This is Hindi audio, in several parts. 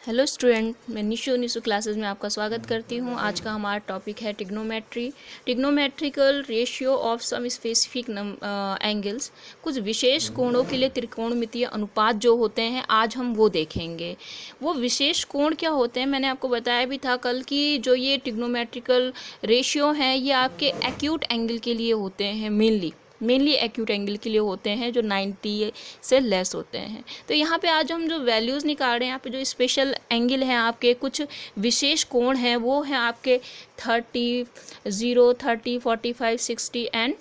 हेलो स्टूडेंट, मैं निशु क्लासेस में आपका स्वागत करती हूँ। आज का हमारा टॉपिक है trigonometry. Trigonometrical ratio of some specific angles. कुछ विशेष कोणों के लिए त्रिकोणमितीय अनुपात जो होते हैं आज हम वो देखेंगे। वो विशेष कोण क्या होते हैं, मैंने आपको बताया भी था कल कि जो ये टिग्नोमेट्रिकल रेशियो हैं ये आपके एक्यूट एंगल के लिए होते हैं। मेनली एक्यूट एंगल के लिए होते हैं जो 90 से लेस होते हैं। तो यहाँ पे आज हम जो वैल्यूज़ निकाल रहे हैं, यहाँ पे जो स्पेशल एंगल हैं आपके, कुछ विशेष कोण हैं, वो हैं आपके 30, 0, 30, 45, 60 एंड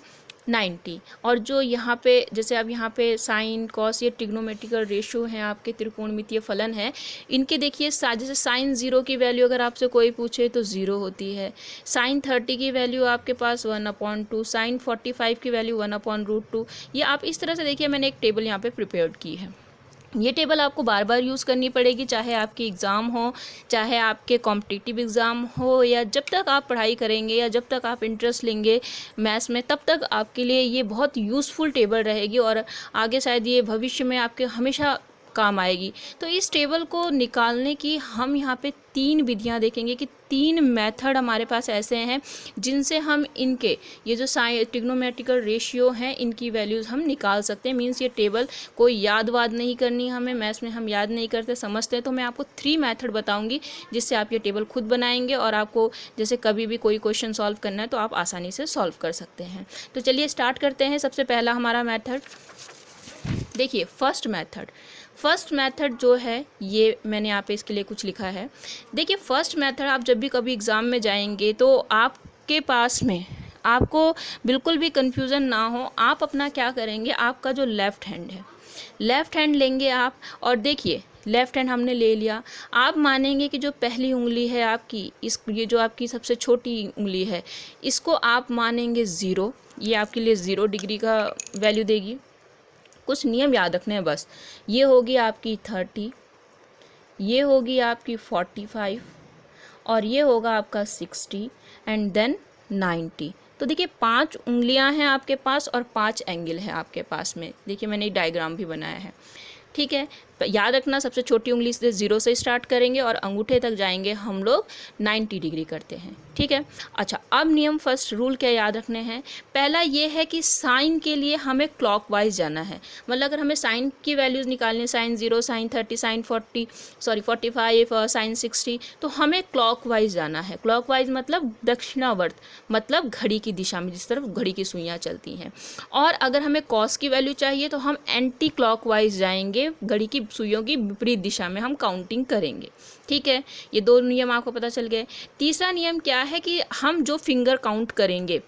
90। और जो यहाँ पे जैसे अब यहाँ पे साइन कॉस ये ट्रिग्नोमेट्रिकल रेशियो हैं, आपके त्रिकोणमितीय फलन है। इनके देखिए जैसे साइन 0 की वैल्यू अगर आपसे कोई पूछे तो 0 होती है। साइन 30 की वैल्यू आपके पास 1/2, साइन 45 की वैल्यू 1/√2। ये आप इस तरह से देखिए, मैंने एक टेबल यहाँ पे प्रिपेयर की है। ये टेबल आपको बार बार यूज़ करनी पड़ेगी, चाहे आपकी एग्ज़ाम हो, चाहे आपके कॉम्पिटिटिव एग्ज़ाम हो, या जब तक आप पढ़ाई करेंगे या जब तक आप इंटरेस्ट लेंगे मैथ्स में, तब तक आपके लिए ये बहुत यूज़फुल टेबल रहेगी और आगे शायद ये भविष्य में आपके हमेशा काम आएगी। तो इस टेबल को निकालने की हम यहाँ पे 3 विधियाँ देखेंगे कि 3 मेथड हमारे पास ऐसे हैं जिनसे हम इनके ये जो ट्रिग्नोमेट्रिकल रेशियो हैं इनकी वैल्यूज़ हम निकाल सकते हैं। मीन्स ये टेबल कोई याद वाद नहीं करनी हमें, मैथ्स में हम याद नहीं करते, समझते हैं। तो मैं आपको 3 मेथड बताऊंगी जिससे आप ये टेबल खुद बनाएंगे और आपको जैसे कभी भी कोई क्वेश्चन सॉल्व करना है तो आप आसानी से सॉल्व कर सकते हैं। तो चलिए स्टार्ट करते हैं। सबसे पहला हमारा मेथड देखिए, फर्स्ट मेथड जो है ये मैंने यहाँ पे इसके लिए कुछ लिखा है। देखिए, फर्स्ट मेथड आप जब भी कभी एग्ज़ाम में जाएंगे तो आपके पास में आपको बिल्कुल भी कन्फ्यूज़न ना हो, आप अपना क्या करेंगे, आपका जो लेफ़्ट हैंड है, लेफ़्ट हैंड लेंगे आप। और देखिए, लेफ़्ट हैंड हमने ले लिया, आप मानेंगे कि जो पहली उंगली है आपकी, ये जो आपकी सबसे छोटी उंगली है, इसको आप मानेंगे 0। ये आपके लिए 0 डिग्री का वैल्यू देगी। कुछ नियम याद रखने हैं बस। ये होगी आपकी 30, ये होगी आपकी 45 और ये होगा आपका 60 एंड देन 90। तो देखिए 5 उंगलियां हैं आपके पास और 5 एंगल है आपके पास में। देखिए मैंने डायग्राम भी बनाया है, ठीक है। याद रखना, सबसे छोटी उंगली से 0 से स्टार्ट करेंगे और अंगूठे तक जाएंगे हम लोग 90 डिग्री करते हैं, ठीक है। अच्छा, अब नियम फर्स्ट रूल क्या याद रखने हैं। पहला ये है कि साइन के लिए हमें क्लॉकवाइज जाना है। मतलब अगर हमें साइन की वैल्यूज़ निकालनी है, साइन 0, साइन 30, साइन 45, साइन 60, तो हमें क्लॉकवाइज जाना है। क्लॉकवाइज मतलब दक्षिणावर्त, मतलब घड़ी की दिशा में, जिस तरफ घड़ी की सुइयाँ चलती हैं। और अगर हमें कॉस की वैल्यू चाहिए तो हम एंटी क्लॉकवाइज जाएंगे, घड़ी की सुइयों की विपरीत दिशा में हम काउंटिंग करेंगे, ठीक है। ये 2 नियम आपको पता चल गए। तीसरा नियम क्या है कि हम जो फिंगर काउंट करेंगे,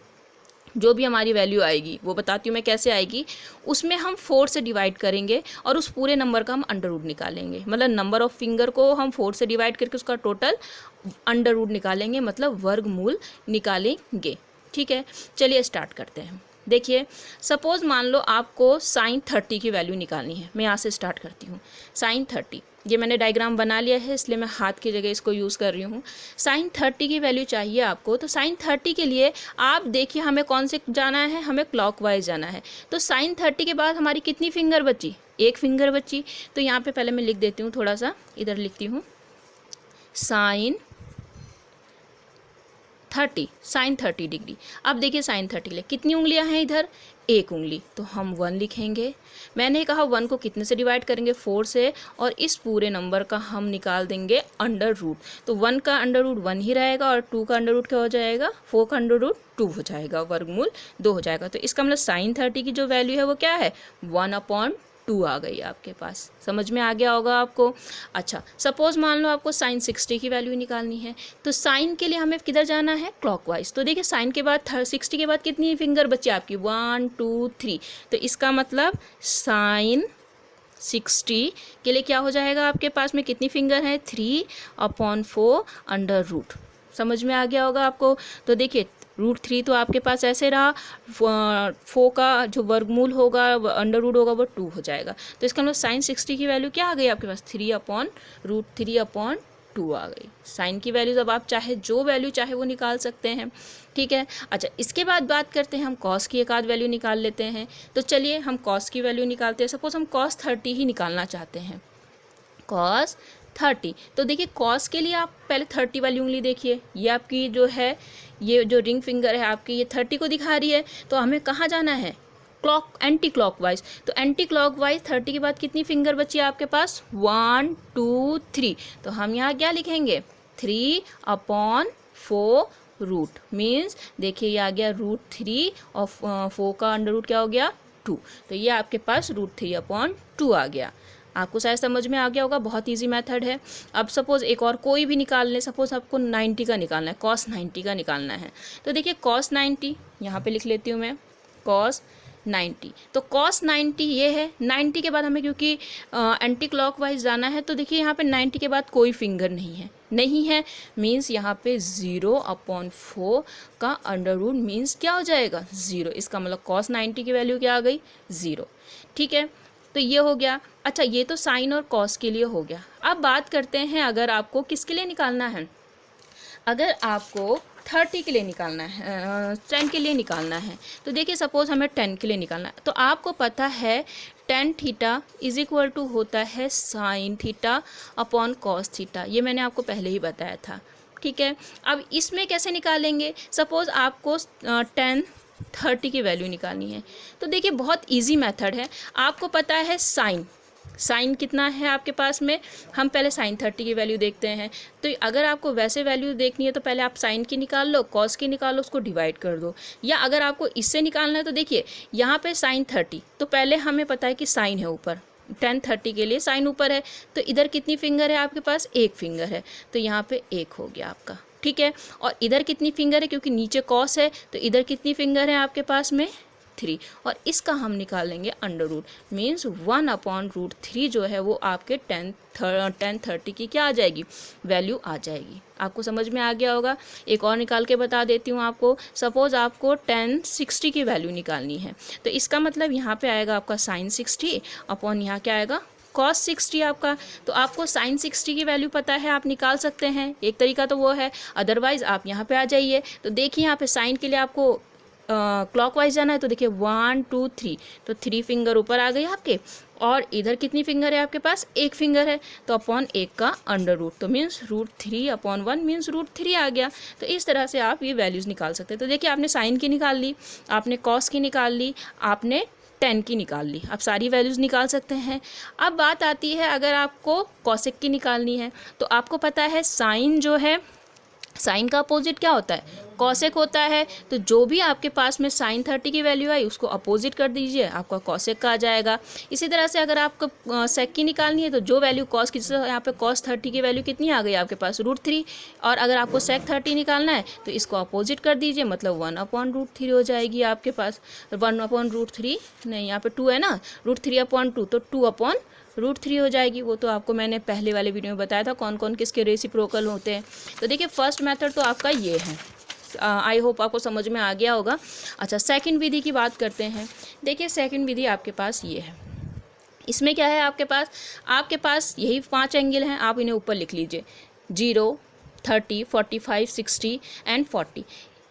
जो भी हमारी वैल्यू आएगी, वो बताती हूँ मैं कैसे आएगी, उसमें हम 4 से डिवाइड करेंगे और उस पूरे नंबर का हम अंडर रूट निकालेंगे। मतलब नंबर ऑफ फिंगर को हम 4 से डिवाइड करके उसका टोटल अंडर रूट निकालेंगे, मतलब वर्गमूल निकालेंगे, ठीक है। चलिए स्टार्ट करते हैं। देखिए, सपोज़ मान लो आपको साइन 30 की वैल्यू निकालनी है। मैं यहाँ से स्टार्ट करती हूँ। साइन 30, ये मैंने डायग्राम बना लिया है इसलिए मैं हाथ की जगह इसको यूज़ कर रही हूँ। साइन 30 की वैल्यू चाहिए आपको, तो साइन 30 के लिए आप देखिए हमें कौन से जाना है, हमें क्लॉकवाइज जाना है। तो साइन 30 के बाद हमारी कितनी फिंगर बची, 1 फिंगर बची। तो यहाँ पे पहले मैं लिख देती हूँ, थोड़ा सा इधर लिखती हूँ, साइन 30 डिग्री। अब देखिए साइन 30 के लिए कितनी उंगलियां हैं, इधर 1 उंगली, तो हम 1 लिखेंगे। मैंने कहा 1 को कितने से डिवाइड करेंगे, 4 से, और इस पूरे नंबर का हम निकाल देंगे अंडर रूट। तो 1 का अंडर रूट 1 ही रहेगा और 2 का अंडर रूट क्या हो जाएगा, 4 का अंडर रूट 2 हो जाएगा, वर्गमूल 2 हो जाएगा। तो इसका मतलब साइन 30 की जो वैल्यू है वो क्या है, 1/2 आ गई आपके पास। समझ में आ गया होगा आपको। अच्छा, सपोज मान लो आपको साइन 60 की वैल्यू निकालनी है, तो साइन के लिए हमें किधर जाना है, क्लॉकवाइज। तो देखिए साइन के बाद 60 के बाद कितनी फिंगर बची आपकी, 1 2 3। तो इसका मतलब साइन 60 के लिए क्या हो जाएगा, आपके पास में कितनी फिंगर है, 3/4 अंडर रूट। समझ में आ गया होगा आपको। तो देखिए √3 तो आपके पास ऐसे रहा, 4 का जो वर्गमूल होगा, अंडर रूट होगा, वो 2 हो जाएगा। तो इसका मतलब साइन 60 की वैल्यू क्या आ गई आपके पास, 3/√3/2 आ गई। साइन की वैल्यूज अब आप चाहे जो वैल्यू चाहे वो निकाल सकते हैं, ठीक है। अच्छा, इसके बाद बात करते हैं हम कॉस की, एक आध वैल्यू निकाल लेते हैं। तो चलिए हम कॉस की वैल्यू निकालते हैं। सपोज हम कॉस 30 ही निकालना चाहते हैं, कॉस 30। तो देखिए कॉस के लिए आप पहले 30 वाली उंगली देखिए, ये आपकी जो है, ये जो रिंग फिंगर है आपकी, ये 30 को दिखा रही है। तो हमें कहाँ जाना है? Anti clockwise. तो एंटी क्लॉकवाइज 30 के बाद कितनी फिंगर बची है आपके पास? 1 2 3। तो हम यहाँ क्या लिखेंगे? 3/4 रूट मीन्स देखिए ये आ गया √3 और 4 का अंडर रूट क्या हो गया? 2। तो ये आपके पास √3/2 आ गया। आपको शायद समझ में आ गया होगा, बहुत इजी मेथड है। अब सपोज एक और कोई भी निकाल लें, सपोज आपको 90 का निकालना है, cos 90 का निकालना है। तो देखिए cos 90 यहाँ पे लिख लेती हूँ मैं, cos 90। तो cos 90 ये है। 90 के बाद हमें क्योंकि एंटी क्लॉकवाइज जाना है, तो देखिए यहाँ पे 90 के बाद कोई फिंगर नहीं है मीन्स यहाँ पे 0/4 का अंडर रूट मीन्स क्या हो जाएगा? 0। इसका मतलब cos 90 की वैल्यू क्या आ गई? 0। ठीक है, तो ये हो गया। अच्छा, ये तो साइन और कॉस के लिए हो गया। अब बात करते हैं अगर आपको किसके लिए निकालना है। अगर आपको 30 के लिए निकालना है, 10 के लिए निकालना है, तो देखिए सपोज हमें 10 के लिए निकालना है। तो आपको पता है tan theta is equal to होता है sin theta upon cos theta. ये मैंने आपको पहले ही बताया था। ठीक है, अब इसमें कैसे निकालेंगे? सपोज आपको 10 30 की वैल्यू निकालनी है। तो देखिए बहुत इजी मेथड है। आपको पता है साइन कितना है आपके पास में, हम पहले sin 30 की वैल्यू देखते हैं। तो अगर आपको वैसे वैल्यू देखनी है तो पहले आप साइन की निकाल लो, कॉस की निकाल लो, उसको डिवाइड कर दो। या अगर आपको इससे निकालना है तो देखिए यहाँ पे sin 30, तो पहले हमें पता है कि साइन है ऊपर, 10 30 के लिए साइन ऊपर है। तो इधर कितनी फिंगर है आपके पास? 1 फिंगर है, तो यहाँ पे 1 हो गया आपका। ठीक है, और इधर कितनी फिंगर है? क्योंकि नीचे कॉस है, तो इधर कितनी फिंगर है आपके पास में? 3। और इसका हम निकालेंगे अंडर रूट मीन्स 1/√3 जो है वो आपके 10 30 की क्या आ जाएगी? वैल्यू आ जाएगी। आपको समझ में आ गया होगा। एक और निकाल के बता देती हूँ आपको। सपोज आपको 10 60 की वैल्यू निकालनी है, तो इसका मतलब यहाँ पे आएगा आपका sin 60 अपॉन यहाँ क्या आएगा? cos 60 आपका। तो आपको sin 60 की वैल्यू पता है, आप निकाल सकते हैं। एक तरीका तो वो है, अदरवाइज आप यहाँ पे आ जाइए। तो देखिए यहाँ पे साइन के लिए आपको क्लॉकवाइज जाना है, तो देखिए 1 2 3, तो 3 फिंगर ऊपर आ गई आपके। और इधर कितनी फिंगर है आपके पास? 1 फिंगर है, तो अपॉन 1 का अंडर रूट, तो मीन्स √3/1 मीन्स √3 आ गया। तो इस तरह से आप ये वैल्यूज़ निकाल सकते हैं। तो देखिए आपने साइन की निकाल ली, आपने कॉस की निकाल ली, आपने 10 की निकाल ली, आप सारी वैल्यूज़ निकाल सकते हैं। अब बात आती है अगर आपको कॉसेक की निकालनी है, तो आपको पता है साइन जो है, साइन का अपोजिट क्या होता है? कॉसेक होता है। तो जो भी आपके पास में sin 30 की वैल्यू आई उसको अपोजिट कर दीजिए, आपका कॉसेक का आ जाएगा। इसी तरह से अगर आपको सेक की निकालनी है, तो जो वैल्यू कॉस की, यहाँ पे cos 30 की वैल्यू कितनी आ गई आपके पास? √3। और अगर आपको सेक 30 निकालना है तो इसको अपोजिट कर दीजिए, मतलब 1/√3 हो जाएगी आपके पास। 1/√3 नहीं, यहाँ पे 2 है ना, √3/2, तो 2/√3 हो जाएगी। वो तो आपको मैंने पहले वाले वीडियो में बताया था कौन कौन किसके रेसिप्रोकल होते हैं। तो देखिए फर्स्ट मेथड तो आपका ये है। आई होप आपको समझ में आ गया होगा। अच्छा, सेकंड विधि की बात करते हैं। देखिए सेकंड विधि आपके पास ये है। इसमें क्या है आपके पास यही 5 एंगल हैं, आप इन्हें ऊपर लिख लीजिए, 0 30 45 60 एंड 40।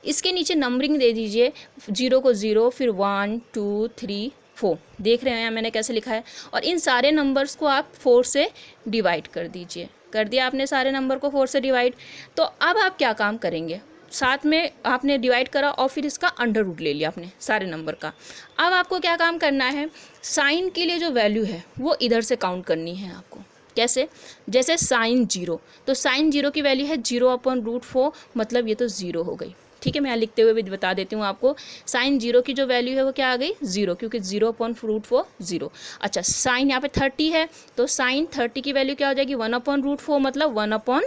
इसके नीचे नंबरिंग दे दीजिए, 0 को 0, फिर 1 2 3 4। देख रहे हैं मैंने कैसे लिखा है। और इन सारे नंबर्स को आप 4 से डिवाइड कर दीजिए। कर दिया आपने सारे नंबर को 4 से डिवाइड। तो अब आप क्या काम करेंगे? साथ में आपने डिवाइड करा और फिर इसका अंडर रूट ले लिया आपने सारे नंबर का। अब आपको क्या काम करना है? साइन के लिए जो वैल्यू है वो इधर से काउंट करनी है आपको। कैसे? जैसे sin 0, तो sin 0 की वैल्यू है 0/√4, मतलब ये तो 0 हो गई। ठीक है, मैं यहाँ लिखते हुए भी बता देती हूँ आपको। sin 0 की जो वैल्यू है वो क्या आ गई? 0, क्योंकि 0/√4 0। अच्छा, साइन यहाँ पे 30 है, तो sin 30 की वैल्यू क्या हो जाएगी? 1/√4, मतलब 1/2,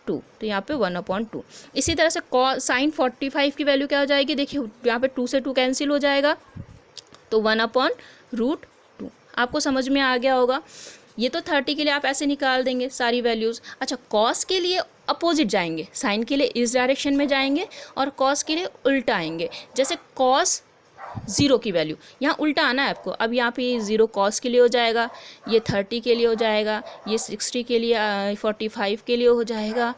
तो यहाँ पे 1/2। इसी तरह से sin 45 की वैल्यू क्या हो जाएगी? देखिए यहाँ पे 2 से 2 कैंसिल हो जाएगा, तो 1/√2। आपको समझ में आ गया होगा। ये तो 30 के लिए आप ऐसे निकाल देंगे सारी वैल्यूज़। अच्छा, कॉस के लिए अपोजिट जाएंगे, साइन के लिए इस डायरेक्शन में जाएंगे और कॉस के लिए उल्टा आएंगे। जैसे कॉस 0 की वैल्यू यहाँ उल्टा आना है आपको। अब यहाँ पे 0 कॉस के लिए हो जाएगा, ये 30 के लिए हो जाएगा, ये 60 के लिए 45 के लिए हो जाएगा,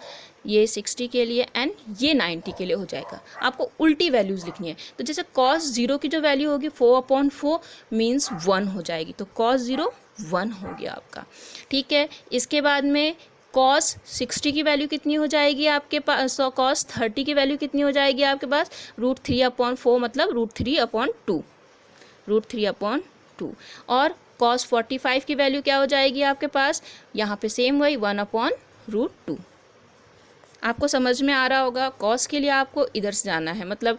ये 60 के लिए एंड ये 90 के लिए हो जाएगा। आपको उल्टी वैल्यूज़ लिखनी है। तो जैसे cos 0 की जो वैल्यू होगी 4/4 मीन्स 1 हो जाएगी, तो cos 0 1 हो गया आपका। ठीक है, इसके बाद में कॉस 60 की वैल्यू कितनी हो जाएगी आपके पास, कॉस 30 की वैल्यू कितनी हो जाएगी आपके पास, √3/4 मतलब √3/2, √3/2। और कॉस 45 की वैल्यू क्या हो जाएगी आपके पास, यहाँ पे सेम वही 1/√2। आपको समझ में आ रहा होगा। कॉस के लिए आपको इधर से जाना है, मतलब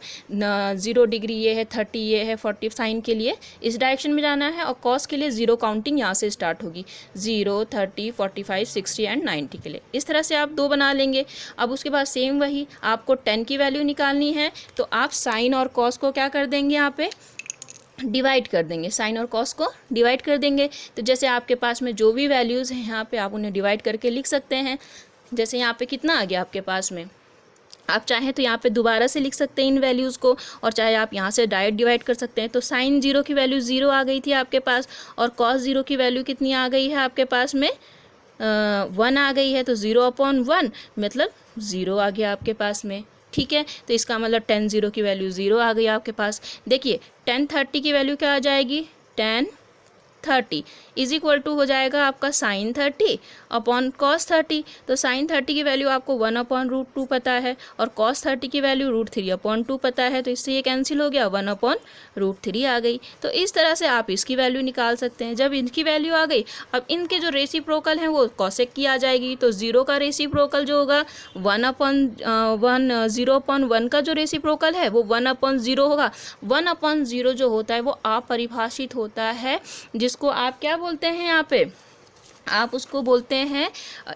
0 डिग्री ये है, 30 ये है, 40 साइन के लिए इस डायरेक्शन में जाना है, और कॉस के लिए 0 काउंटिंग यहाँ से स्टार्ट होगी, 0, 30, 45, 60 एंड 90 के लिए। इस तरह से आप 2 बना लेंगे। अब उसके बाद सेम वही आपको 10 की वैल्यू निकालनी है, तो आप साइन और कॉस को क्या कर देंगे, यहाँ पे डिवाइड कर देंगे, साइन और कॉस को डिवाइड कर देंगे। तो जैसे आपके पास में जो भी वैल्यूज़ हैं यहाँ पे आप उन्हें डिवाइड करके लिख सकते हैं। जैसे यहाँ पे कितना आ गया आपके पास में, आप चाहें तो यहाँ पे दोबारा से लिख सकते हैं इन वैल्यूज़ को, और चाहे आप यहाँ से डायरेक्ट डिवाइड कर सकते हैं। तो साइन 0 की वैल्यू 0 आ गई थी आपके पास, और कॉस 0 की वैल्यू कितनी आ गई है आपके पास में, 1 आ गई है। तो 0/1 मतलब 0 आ गया आपके पास में, ठीक है। तो इसका मतलब tan 0 की वैल्यू 0 आ गई आपके पास। देखिए tan 30 की वैल्यू क्या आ जाएगी, tan 30 इज इक्वल टू हो जाएगा आपका साइन 30 अपॉन कॉस 30। तो साइन 30 की वैल्यू आपको 1/√2 पता है, और कॉस 30 की वैल्यू √3/2 पता है। तो इससे ये कैंसिल हो गया, 1/√3 आ गई। तो इस तरह से आप इसकी वैल्यू निकाल सकते हैं। जब इनकी वैल्यू आ गई, अब इनके जो रेसिप्रोकल हैं वो कॉसेक की आ जाएगी। तो 0 का रेसिप्रोकल जो होगा 1/1, 0/1 का जो रेसिप्रोकल है वो 1/0 होगा। 1/0 जो होता है वो अपरिभाषित होता है, जिसको आप क्या बोलते हैं, यहाँ पे आप उसको बोलते हैं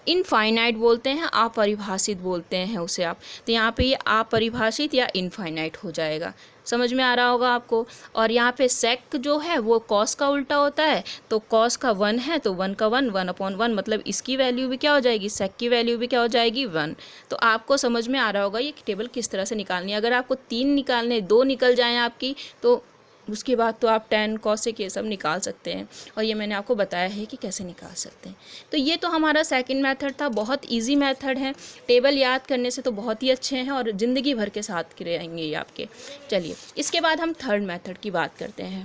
इनफाइनाइट बोलते हैं, अपरिभाषित बोलते हैं उसे आप। तो यहाँ पे ये अपरिभाषित या इनफाइनाइट हो जाएगा। समझ में आ रहा होगा आपको। और यहाँ पे सेक जो है वो कॉस का उल्टा होता है। तो कॉस का 1 है तो 1 का 1, 1/1 मतलब इसकी वैल्यू भी क्या हो जाएगी, सेक की वैल्यू भी क्या हो जाएगी, 1। तो आपको समझ में आ रहा होगा ये टेबल किस तरह से निकालनी है। अगर आपको 3 निकालने, 2 निकल जाएँ आपकी, तो उसके बाद तो आप tan cosec ये सब निकाल सकते हैं, और ये मैंने आपको बताया है कि कैसे निकाल सकते हैं। तो ये तो हमारा सेकंड मेथड था, बहुत इजी मेथड है। टेबल याद करने से तो बहुत ही अच्छे हैं और ज़िंदगी भर के साथ रहेंगे ये आपके। चलिए इसके बाद हम थर्ड मेथड की बात करते हैं।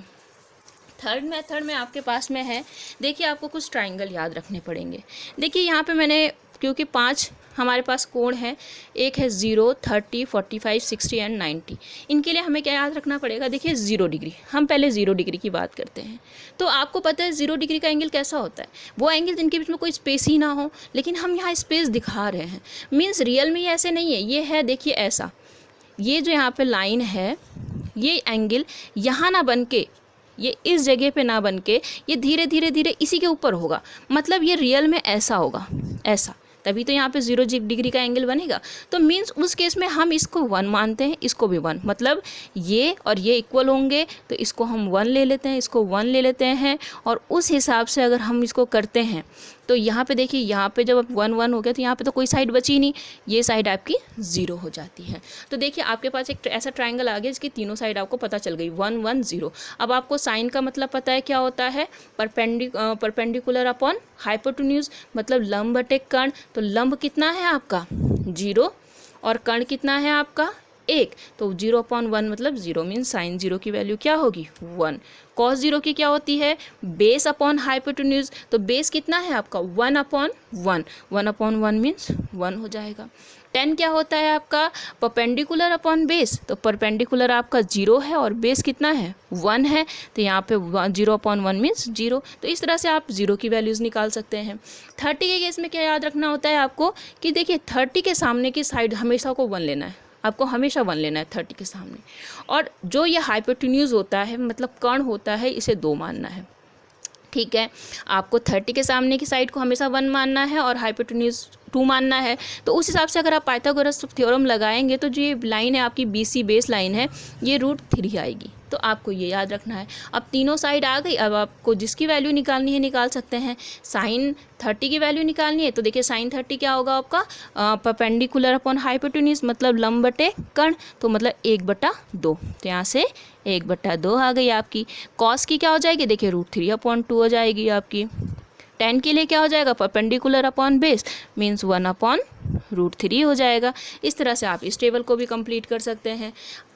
थर्ड मेथड में आपके पास में है, देखिए आपको कुछ ट्राइंगल याद रखने पड़ेंगे। देखिए यहाँ पे मैंने, क्योंकि 5 हमारे पास कोण है, एक है 0, 30, 45, 60 एंड 90। इनके लिए हमें क्या याद रखना पड़ेगा, देखिए 0 डिग्री। हम पहले 0 डिग्री की बात करते हैं। तो आपको पता है 0 डिग्री का एंगल कैसा होता है, वो एंगल जिनके बीच में कोई स्पेस ही ना हो, लेकिन हम यहाँ स्पेस दिखा रहे हैं। मीन्स रियल में ये ऐसे नहीं है, ये है देखिए ऐसा, ये जो यहाँ पे लाइन है, ये एंगल यहाँ ना बन के, ये इस जगह पे ना बन के, ये धीरे धीरे धीरे इसी के ऊपर होगा। मतलब ये रियल में ऐसा होगा, ऐसा, तभी तो यहाँ पे 0 डिग्री का एंगल बनेगा। तो मीन्स उस केस में हम इसको 1 मानते हैं, इसको भी 1, मतलब ये और ये इक्वल होंगे, तो इसको हम 1 ले लेते हैं, इसको 1 ले लेते हैं। और उस हिसाब से अगर हम इसको करते हैं तो यहाँ पे देखिए, यहाँ पे जब 1 1 हो गया तो यहाँ पे तो कोई साइड बची नहीं, ये साइड आपकी 0 हो जाती है। तो देखिए आपके पास एक ऐसा ट्रायंगल आ गया जिसकी तीनों साइड आपको पता चल गई, 1 1 0। अब आपको साइन का मतलब पता है क्या होता है, परपेंडिकुलर अपॉन हाइपोटेन्यूज, मतलब लंब बटे कर्ण। तो लंब कितना है आपका 0, और कर्ण कितना है आपका 1। तो 0/1 मतलब 0, मीन्स साइन 0 की वैल्यू क्या होगी 1। कॉस 0 की क्या होती है, बेस अपॉन हाइपोटेन्यूज। तो बेस कितना है आपका 1/1, 1/1 मीन्स 1 हो जाएगा। tan क्या होता है आपका, परपेंडिकुलर अपॉन बेस। तो परपेंडिकुलर आपका 0 है और बेस कितना है 1 है, तो यहाँ पे 0/1 मीन्स 0। तो इस तरह से आप 0 की वैल्यूज़ निकाल सकते हैं। 30 के केस में क्या याद रखना होता है आपको, कि देखिए 30 के सामने की साइड हमेशा को 1 लेना है, आपको हमेशा 1 लेना है 30 के सामने। और जो ये हाइपोटेन्यूज होता है, मतलब कर्ण होता है, इसे 2 मानना है। ठीक है, आपको 30 के सामने की साइड को हमेशा 1 मानना है और हाइपोटेन्यूज 2 मानना है। तो उस हिसाब से अगर आप पाइथागोरस थ्योरम लगाएंगे तो जो ये लाइन है आपकी BC बेस लाइन है, ये √3 आएगी। तो आपको ये याद रखना है। अब तीनों साइड आ गई, अब आपको जिसकी वैल्यू निकालनी है निकाल सकते हैं। साइन 30 की वैल्यू निकालनी है, तो देखिए साइन 30 क्या होगा आपका, परपेंडिकुलर अपॉन हाइपोटेन्यूज, मतलब लंब बटे कर्ण, तो मतलब 1/2। तो यहाँ से 1/2 आ गई आपकी। कॉस की क्या हो जाएगी, देखिए √3/2 हो जाएगी आपकी। tan के लिए क्या हो जाएगा, परपेंडिकुलर अपॉन बेस, मीन्स 1/√3 हो जाएगा। इस तरह से आप इस टेबल को भी कंप्लीट कर सकते हैं।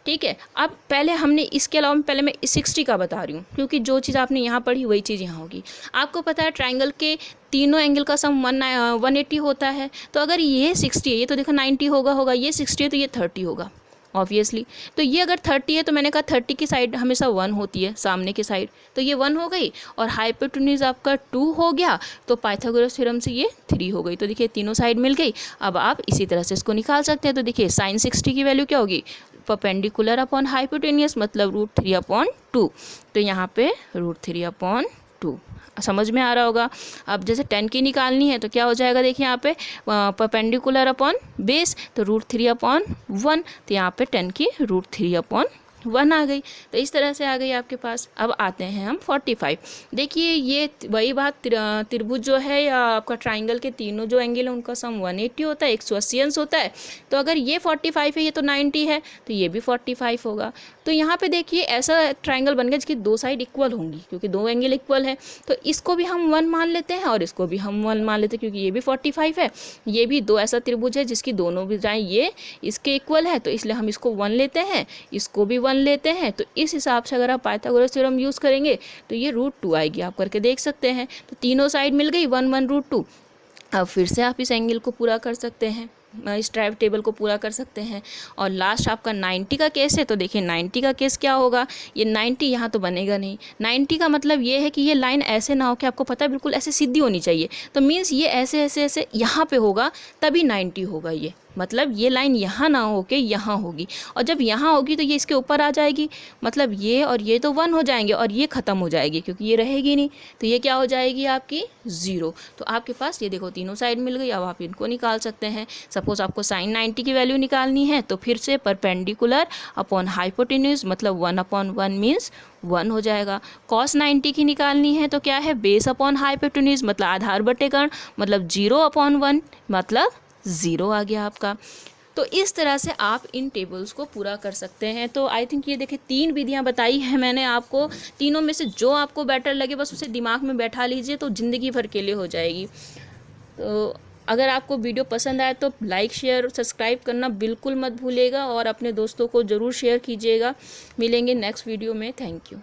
ठीक है। अब पहले हमने इसके अलावा पहले मैं 60 का बता रही हूँ, क्योंकि जो चीज़ आपने यहाँ पढ़ी वही चीज़ यहाँ होगी। आपको पता है ट्राइंगल के तीनों एंगल का सम 180 होता है। तो अगर ये 60 है, ये तो देखो 90 होगा, ये 60 है तो ये 30 होगा ऑब्वियसली। तो ये अगर 30 है तो मैंने कहा 30 की साइड हमेशा 1 होती है, सामने की साइड, तो ये 1 हो गई। और हाइपोटेन्यूज आपका 2 हो गया, तो पाइथागोरस थ्योरम से ये 3 हो गई। तो देखिए तीनों साइड मिल गई। अब आप इसी तरह से इसको निकाल सकते हैं। तो देखिए साइन 60 की वैल्यू क्या होगी, परपेंडिकुलर अपॉन हाइपोटेन्यूस, मतलब √3/2। तो यहाँ पे √3/2 समझ में आ रहा होगा। अब जैसे 10 की निकालनी है तो क्या हो जाएगा, देखिए यहाँ पे परपेंडिकुलर अपॉन बेस, तो √3/1, तो यहाँ पे 10 की √3/1 आ गई। तो इस तरह से आ गई आपके पास। अब आते हैं हम 45। देखिए ये वही बात, त्रिभुज जो है या आपका ट्राइंगल के तीनों जो एंगल है उनका सम 180 होता है, 180 अंश होता है। तो अगर ये 45 है, ये तो 90 है, तो ये भी 45 होगा। तो यहाँ पे देखिए ऐसा ट्राइंगल बन गया जिसकी दो साइड इक्वल होंगी, क्योंकि दो एंगल इक्वल है। तो इसको भी हम 1 मान लेते हैं और इसको भी हम 1 मान लेते हैं, क्योंकि ये भी 45 है। ये भी दो ऐसा त्रिभुज है जिसकी दोनों भुजाएं ये इसके इक्वल है, तो इसलिए हम इसको 1 लेते हैं, इसको भी 1 लेते हैं। तो इस हिसाब से अगर आप पाइथागोरस थ्योरम यूज़ करेंगे तो ये √2 आएगी, आप करके देख सकते हैं। तो तीनों साइड मिल गई 1 1 √2। अब फिर से आप इस एंगल को पूरा कर सकते हैं, इस ट्राइब टेबल को पूरा कर सकते हैं। और लास्ट आपका 90 का केस है। तो देखिए 90 का केस क्या होगा, ये 90 यहाँ तो बनेगा नहीं। 90 का मतलब ये है कि ये लाइन ऐसे ना हो कि आपको पता है बिल्कुल ऐसे सीधी होनी चाहिए, तो मीन्स ये ऐसे ऐसे ऐसे यहाँ पे होगा, तभी 90 होगा। ये मतलब ये लाइन यहाँ ना हो के यहाँ होगी, और जब यहाँ होगी तो ये इसके ऊपर आ जाएगी, मतलब ये और ये तो 1 हो जाएंगे और ये ख़त्म हो जाएगी, क्योंकि ये रहेगी नहीं। तो ये क्या हो जाएगी आपकी 0। तो आपके पास ये देखो तीनों साइड मिल गई। अब आप इनको निकाल सकते हैं। सपोज आपको साइन 90 की वैल्यू निकालनी है, तो फिर से परपेंडिकुलर अपॉन हाइपोटेन्यूज, मतलब 1/1 मीन्स 1 हो जाएगा। कॉस 90 की निकालनी है तो क्या है, बेस अपॉन हाइपोटेन्यूज, मतलब आधार बटे कर्ण, मतलब 0/1, मतलब 0 आ गया आपका। तो इस तरह से आप इन टेबल्स को पूरा कर सकते हैं। तो आई थिंक ये देखिए 3 विधियां बताई हैं मैंने आपको। तीनों में से जो आपको बेटर लगे बस उसे दिमाग में बैठा लीजिए, तो ज़िंदगी भर के लिए हो जाएगी। तो अगर आपको वीडियो पसंद आए तो लाइक शेयर और सब्सक्राइब करना बिल्कुल मत भूलिएगा, और अपने दोस्तों को ज़रूर शेयर कीजिएगा। मिलेंगे नेक्स्ट वीडियो में। Thank you.